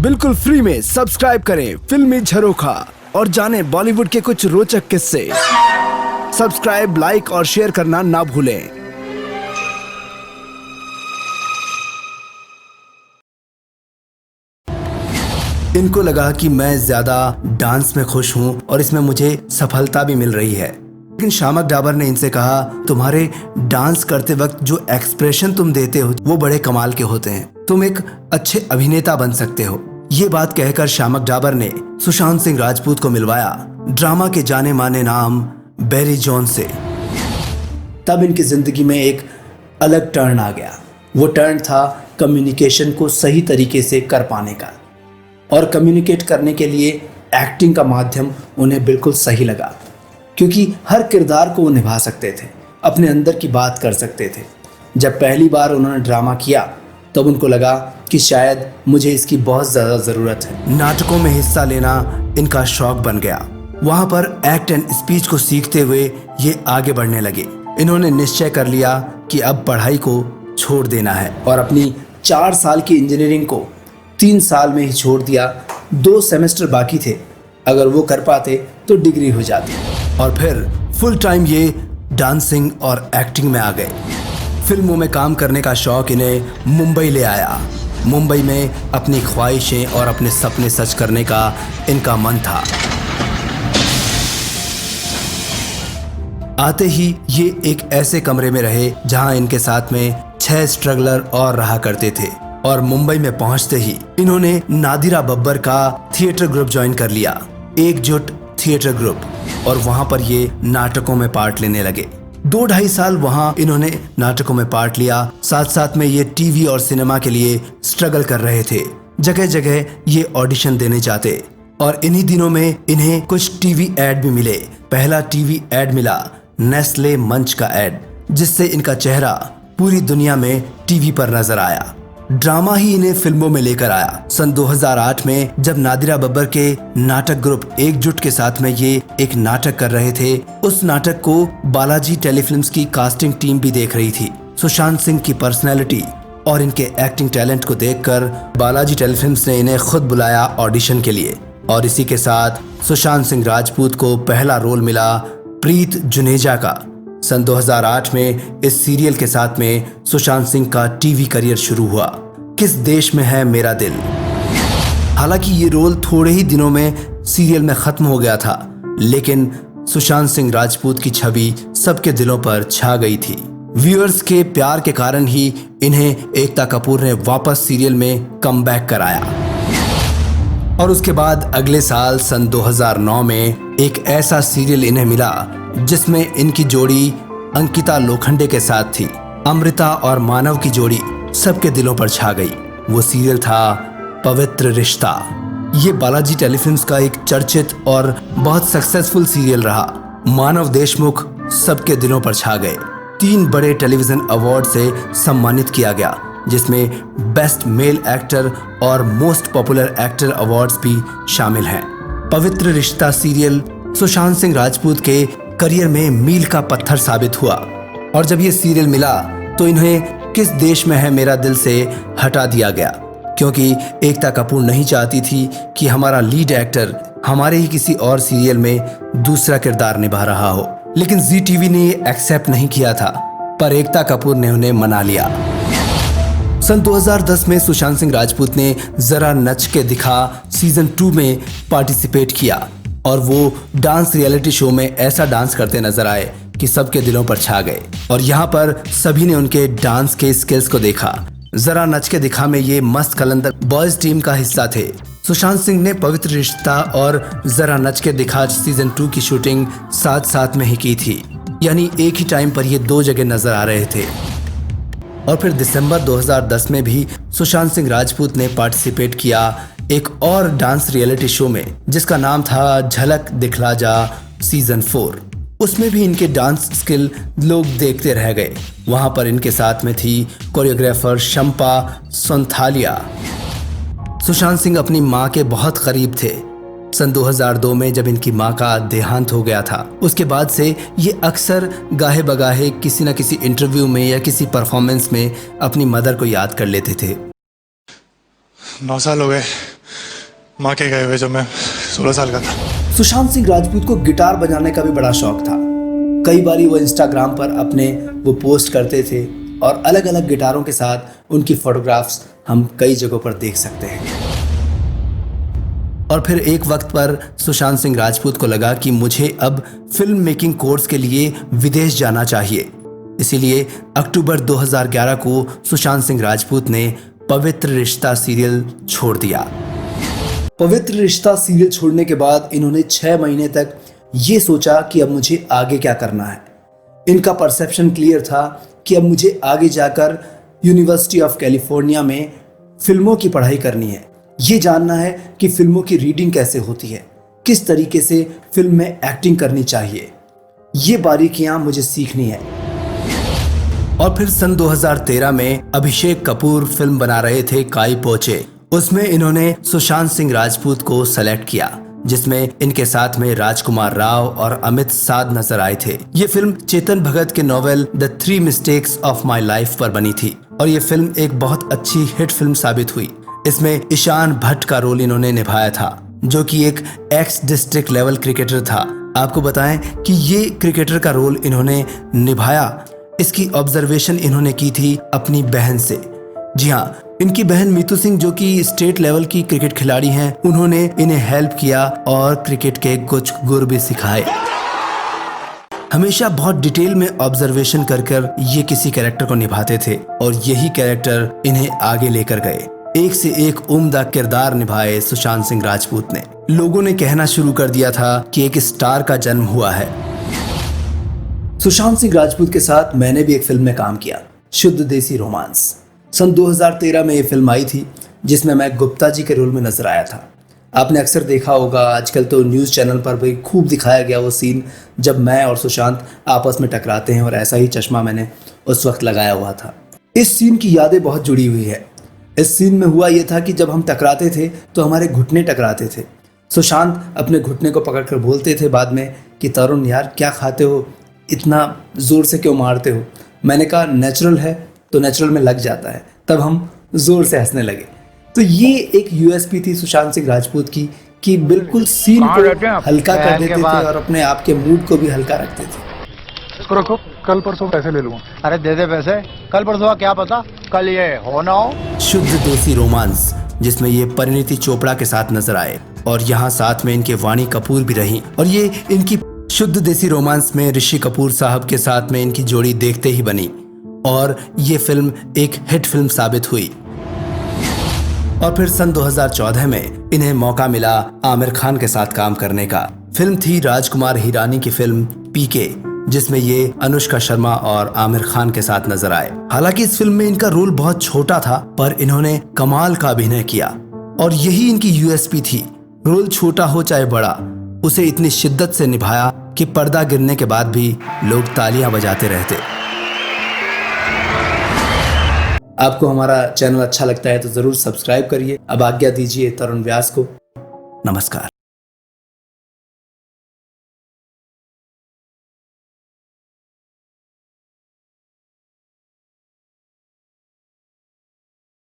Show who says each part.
Speaker 1: बिल्कुल फ्री में सब्सक्राइब करें फिल्मी झरोखा और जानें बॉलीवुड के कुछ रोचक किस्से। सब्सक्राइब, लाइक और शेयर करना ना भूलें। इनको लगा कि मैं ज्यादा डांस में खुश हूं और इसमें मुझे सफलता भी मिल रही है, लेकिन शामक डाबर ने इनसे कहा, तुम्हारे डांस करते वक्त जो एक्सप्रेशन तुम देते हो वो बड़े कमाल के होते हैं, तुम एक अच्छे अभिनेता बन सकते हो। ये बात कहकर शामक डाबर ने सुशांत सिंह राजपूत को मिलवाया ड्रामा के जाने माने नाम बैरी जॉन से। तब इनकी जिंदगी में एक अलग टर्न आ गया। वो टर्न था कम्युनिकेशन को सही तरीके से कर पाने का, और कम्युनिकेट करने के लिए एक्टिंग का माध्यम उन्हें बिल्कुल सही लगा, क्योंकि हर किरदार को वो निभा सकते थे, अपने अंदर की बात कर सकते थे। जब पहली बार उन्होंने ड्रामा किया तब उनको लगा कि शायद मुझे इसकी बहुत ज़्यादा ज़रूरत है। नाटकों में हिस्सा लेना इनका शौक बन गया। वहाँ पर एक्ट एंड स्पीच को सीखते हुए ये आगे बढ़ने लगे। इन्होंने निश्चय कर लिया कि अब पढ़ाई को छोड़ देना है और अपनी 4 साल की इंजीनियरिंग को 3 साल में ही छोड़ दिया। 2 सेमेस्टर बाकी थे, अगर वो कर पाते तो डिग्री हो जाती, और फिर फुल टाइम ये डांसिंग और एक्टिंग में आ गए। फिल्मों में काम करने का शौक इन्हें मुंबई ले आया। मुंबई में अपनी ख्वाहिशें और अपने सपने सच करने का इनका मन था। आते ही ये एक ऐसे कमरे में रहे जहां इनके साथ में 6 स्ट्रगलर और रहा करते थे, और मुंबई में पहुंचते ही इन्होंने नादिरा बब्बर का थिएटर ग्रुप ज्वाइन कर लिया, एकजुट थिएटर ग्रुप, और वहां पर ये नाटकों में पार्ट लेने लगे। 2-2.5 साल वहां इन्होंने नाटकों में पार्ट लिया। साथ साथ में ये टीवी और सिनेमा के लिए स्ट्रगल कर रहे थे। जगह जगह ये ऑडिशन देने जाते, और इन्हीं दिनों में इन्हें कुछ टीवी एड भी मिले। पहला टीवी एड मिला नेस्ले मंच का एड, जिससे इनका चेहरा पूरी दुनिया में टीवी पर नजर आया। ड्रामा ही इन्हें फिल्मों में लेकर आया। सन 2008 में जब नादिरा बब्बर के नाटक ग्रुप एकजुट के साथ में ये एक नाटक कर रहे थे, उस नाटक को बालाजी टेलीफिल्म्स की कास्टिंग टीम भी देख रही थी। सुशांत सिंह की पर्सनैलिटी और इनके एक्टिंग टैलेंट को देखकर बालाजी टेलीफिल्म्स ने इन्हें खुद बुलाया ऑडिशन के लिए, और इसी के साथ सुशांत सिंह राजपूत को पहला रोल मिला प्रीत जुनेजा का। सन 2008 में इस सीरियल के साथ में सुशांत सिंह का टीवी करियर शुरू हुआ, किस देश में है मेरा दिल। हालांकि ये रोल थोड़े ही दिनों में सीरियल में खत्म हो गया था, लेकिन सुशांत सिंह राजपूत की छवि सबके दिलों पर छा गई थी। व्यूअर्स के प्यार के कारण ही इन्हें एकता कपूर ने वापस सीरियल में कमबैक कराया, और उसके बाद अगले साल सन 2009 में एक ऐसा सीरियल इन्हें मिला जिसमें इनकी जोड़ी अंकिता लोखंडे के साथ थी। अमृता और मानव की जोड़ी सबके दिलों पर छा गई। वो सीरियल था पवित्र रिश्ता। ये बालाजी टेलीफिल्म्स का एक चर्चित और बहुत सक्सेसफुल सीरियल रहा। मानव देशमुख सबके दिलों पर छा गए। 3 बड़े टेलीविजन अवार्ड से सम्मानित किया गया, जिसमें बेस्ट मेल एक्टर और मोस्ट पॉपुलर एक्टर अवार्ड्स भी शामिल हैं। पवित्र रिश्ता सीरियल सुशांत सिंह राजपूत के करियर में मील का पत्थर साबित हुआ, और जब ये सीरियल मिला तो इन्हें किस देश में है मेरा दिल से हटा दिया गया, क्योंकि एकता कपूर नहीं चाहती थी कि हमारा लीड एक्टर हमारे ही किसी और सीरियल में दूसरा किरदार निभा रहा हो। लेकिन जी टीवी ने ये एक्सेप्ट नहीं किया था, पर एकता कपूर ने उन्हें मना लिया। सन 2010 में सुशांत सिंह राजपूत ने जरा नच के दिखा सीजन 2 में पार्टिसिपेट किया, और वो डांस रियलिटी शो में ऐसा डांस करते नजर आए कि सबके दिलों पर छा गए, और यहाँ पर सभी ने उनके डांस के स्किल्स को देखा। जरा नच के दिखा में ये मस्त कलंदर बॉयज टीम का हिस्सा थे। सुशांत सिंह ने पवित्र रिश्ता और जरा नच के दिखा सीजन 2 की शूटिंग साथ साथ में ही की थी, यानी एक ही टाइम पर ये 2 जगह नजर आ रहे थे। और फिर दिसंबर 2010 में भी सुशांत सिंह राजपूत ने पार्टिसिपेट किया एक और डांस रियलिटी शो में, जिसका नाम था झलक दिखला जा सीजन 4। उसमें भी इनके डांस स्किल लोग देखते रह गए। वहां पर इनके साथ में थी कोरियोग्राफर शंपा सोनथालिया। सुशांत सिंह अपनी मां के बहुत करीब थे। सन 2002 में जब इनकी मां का देहांत हो गया था, उसके बाद से ये अक्सर गाहे बगाहे किसी न किसी इंटरव्यू में या किसी परफॉर्मेंस में अपनी मदर को याद कर लेते थे।
Speaker 2: 9 साल हो गए माँ के गए हुए जब मैं 16 साल का था।
Speaker 1: सुशांत सिंह राजपूत को गिटार बजाने का भी बड़ा शौक था। कई बारी वो इंस्टाग्राम पर अपने वो पोस्ट करते थे और अलग अलग गिटारों के साथ उनकी फोटोग्राफ्स हम कई जगहों पर देख सकते हैं। और फिर एक वक्त पर सुशांत सिंह राजपूत को लगा कि मुझे अब फिल्म मेकिंग कोर्स के लिए विदेश जाना चाहिए। इसीलिए अक्टूबर 2011 को सुशांत सिंह राजपूत ने पवित्र रिश्ता सीरियल छोड़ दिया। पवित्र रिश्ता सीरियल छोड़ने के बाद इन्होंने 6 महीने तक ये सोचा कि अब मुझे आगे क्या करना है। इनका परसेप्शन क्लियर था कि अब मुझे आगे जाकर यूनिवर्सिटी ऑफ कैलिफोर्निया में फिल्मों की पढ़ाई करनी है। ये जानना है कि फिल्मों की रीडिंग कैसे होती है, किस तरीके से फिल्म में एक्टिंग करनी चाहिए, ये बारीकियां मुझे सीखनी है। और फिर सन 2013 में अभिषेक कपूर फिल्म बना रहे थे काई पोचे। उसमें इन्होंने सुशांत सिंह राजपूत को सेलेक्ट किया, जिसमें इनके साथ में राजकुमार राव और अमित साध नजर आए थे। ये फिल्म चेतन भगत के novel the 3 mistakes of my life पर बनी थी और ये फिल्म एक बहुत अच्छी हिट फिल्म साबित हुई। इसमें ईशान भट्ट का रोल इन्होंने निभाया था, जो कि एक एक्स डिस्ट्रिक्ट लेवल क्रिकेटर था। आपको बताएं कि ये क्रिकेटर का रोल इन्होंने निभाया, इसकी ऑब्जर्वेशन इन्होंने की थी अपनी बहन से। जी हाँ, इनकी बहन मीतू सिंह जो कि स्टेट लेवल की क्रिकेट खिलाड़ी हैं, उन्होंने इन्हें हेल्प किया और क्रिकेट के कुछ गुर भी सिखाए। हमेशा बहुत डिटेल में ऑब्जर्वेशन कर ये किसी कैरेक्टर को निभाते थे और यही कैरेक्टर इन्हें आगे लेकर गए। एक से एक उम्दा किरदार निभाए सुशांत सिंह राजपूत ने। लोगों ने कहना शुरू कर दिया था कि एक स्टार का जन्म हुआ है। सुशांत सिंह राजपूत के साथ मैंने भी एक फिल्म में काम किया, शुद्ध देसी रोमांस। सन 2013 में ये फिल्म आई थी, जिसमें मैं गुप्ता जी के रोल में नजर आया था। आपने अक्सर देखा होगा, आजकल तो न्यूज़ चैनल पर भी खूब दिखाया गया वो सीन जब मैं और सुशांत आपस में टकराते हैं, और ऐसा ही चश्मा मैंने उस वक्त लगाया हुआ था। इस सीन की यादें बहुत जुड़ी हुई है। इस सीन में हुआ यह था कि जब हम टकराते थे तो हमारे घुटने टकराते थे। सुशांत अपने घुटने को पकड़कर बोलते थे बाद में कि तरुण यार क्या खाते हो, इतना ज़ोर से क्यों मारते हो। मैंने कहा नेचुरल है तो नेचुरल में लग जाता है। तब हम ज़ोर से हंसने लगे। तो ये एक यूएसपी थी सुशांत सिंह राजपूत की कि बिल्कुल सीन को हल्का कर देते थे और अपने आप के मूड को भी हल्का रखते थे।
Speaker 2: रखो, कल परसों पैसे ले लूँगा।
Speaker 3: अरे दे दे पैसे, कल परसों क्या पता कल ये हो ना हो।
Speaker 1: शुद्ध देसी रोमांस, जिसमें ये परिणीति चोपड़ा के साथ नजर आए और यहाँ साथ में इनके वाणी कपूर भी रही। और ये इनकी शुद्ध देसी रोमांस में ऋषि कपूर साहब के साथ में इनकी जोड़ी देखते ही बनी और ये फिल्म एक हिट फिल्म साबित हुई। और फिर सन 2014 में इन्हें मौका मिला आमिर खान के साथ काम करने का। फिल्म थी राजकुमार हिरानी की फिल्म पीके, जिसमें ये अनुष्का शर्मा और आमिर खान के साथ नजर आए। हालांकि इस फिल्म में इनका रोल बहुत छोटा था, पर इन्होंने कमाल का अभिनय किया और यही इनकी यूएसपी थी। रोल छोटा हो चाहे बड़ा, उसे इतनी शिद्दत से निभाया कि पर्दा गिरने के बाद भी लोग तालियां बजाते रहते। आपको हमारा चैनल अच्छा लगता है तो जरूर सब्सक्राइब करिए। अब आज्ञा दीजिए तरुण व्यास को। नमस्कार।